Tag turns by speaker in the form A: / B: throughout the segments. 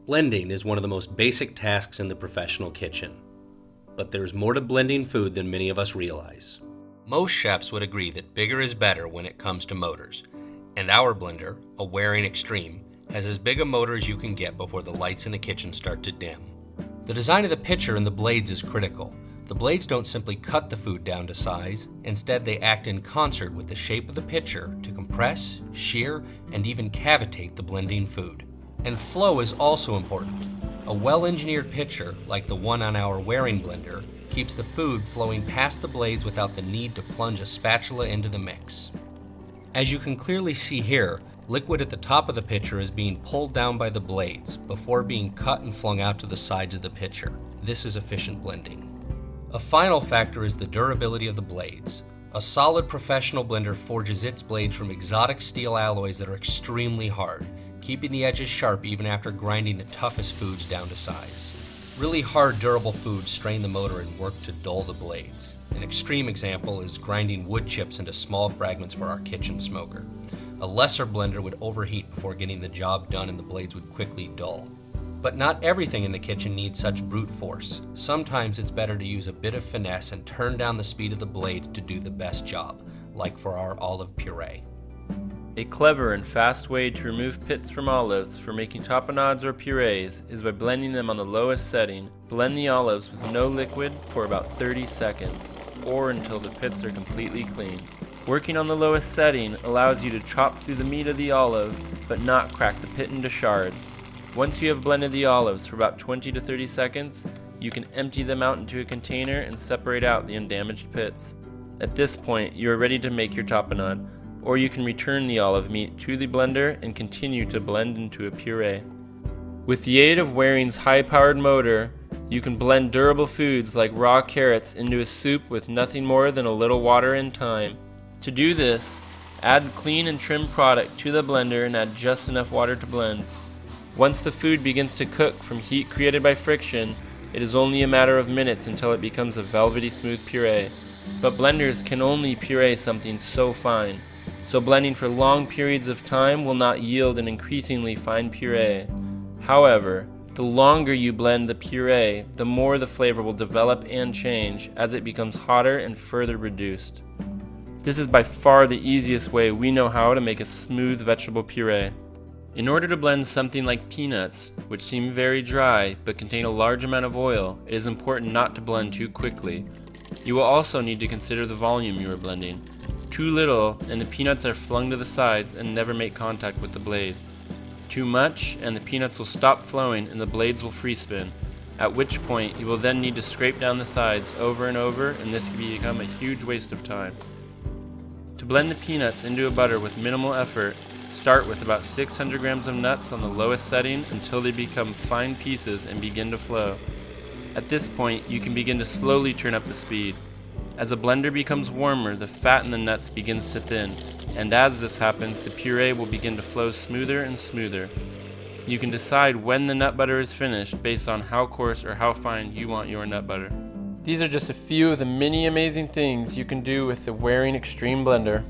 A: Blending is one of the most basic tasks in the professional kitchen, but there's more to blending food than many of us realize. Most chefs would agree that bigger is better when it comes to motors, and our blender, a Waring Xtreme, has as big a motor as you can get before the lights in the kitchen start to dim. The design of the pitcher and the blades is critical. The blades don't simply cut the food down to size, instead they act in concert with the shape of the pitcher to compress, shear, and even cavitate the blending food. And flow is also important. A well-engineered pitcher, like the one on our Waring blender, keeps the food flowing past the blades without the need to plunge a spatula into the mix. As you can clearly see here, liquid at the top of the pitcher is being pulled down by the blades before being cut and flung out to the sides of the pitcher. This is efficient blending. A final factor is the durability of the blades. A solid professional blender forges its blades from exotic steel alloys that are extremely hard, keeping the edges sharp even after grinding the toughest foods down to size. Really hard, durable foods strain the motor and work to dull the blades. An extreme example is grinding wood chips into small fragments for our kitchen smoker. A lesser blender would overheat before getting the job done and the blades would quickly dull. But not everything in the kitchen needs such brute force. Sometimes it's better to use a bit of finesse and turn down the speed of the blade to do the best job, like for our olive puree.
B: A clever and fast way to remove pits from olives for making tapenades or purees is by blending them on the lowest setting. Blend the olives with no liquid for about 30 seconds, or until the pits are completely clean. Working on the lowest setting allows you to chop through the meat of the olive, but not crack the pit into shards. Once you have blended the olives for about 20 to 30 seconds, you can empty them out into a container and separate out the undamaged pits. At this point, you are ready to make your tapenade, or you can return the olive meat to the blender and continue to blend into a puree. With the aid of Waring's high-powered motor, you can blend durable foods like raw carrots into a soup with nothing more than a little water and thyme. To do this, add clean and trim product to the blender and add just enough water to blend. Once the food begins to cook from heat created by friction, it is only a matter of minutes until it becomes a velvety smooth puree. But blenders can only puree something so fine, so blending for long periods of time will not yield an increasingly fine puree. However, the longer you blend the puree, the more the flavor will develop and change as it becomes hotter and further reduced. This is by far the easiest way we know how to make a smooth vegetable puree. In order to blend something like peanuts, which seem very dry but contain a large amount of oil, it is important not to blend too quickly. You will also need to consider the volume you are blending. Too little, and the peanuts are flung to the sides and never make contact with the blade. Too much, and the peanuts will stop flowing and the blades will free spin, at which point you will then need to scrape down the sides over and over, and this can become a huge waste of time. To blend the peanuts into a butter with minimal effort, start with about 600 grams of nuts on the lowest setting until they become fine pieces and begin to flow. At this point, you can begin to slowly turn up the speed. As a blender becomes warmer, the fat in the nuts begins to thin, and as this happens, the puree will begin to flow smoother and smoother. You can decide when the nut butter is finished based on how coarse or how fine you want your nut butter. These are just a few of the many amazing things you can do with the Waring Xtreme blender.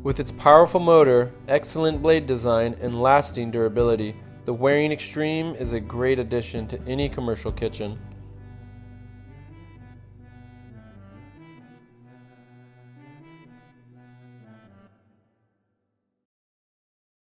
B: With its powerful motor, excellent blade design, and lasting durability, the Waring Xtreme is a great addition to any commercial kitchen.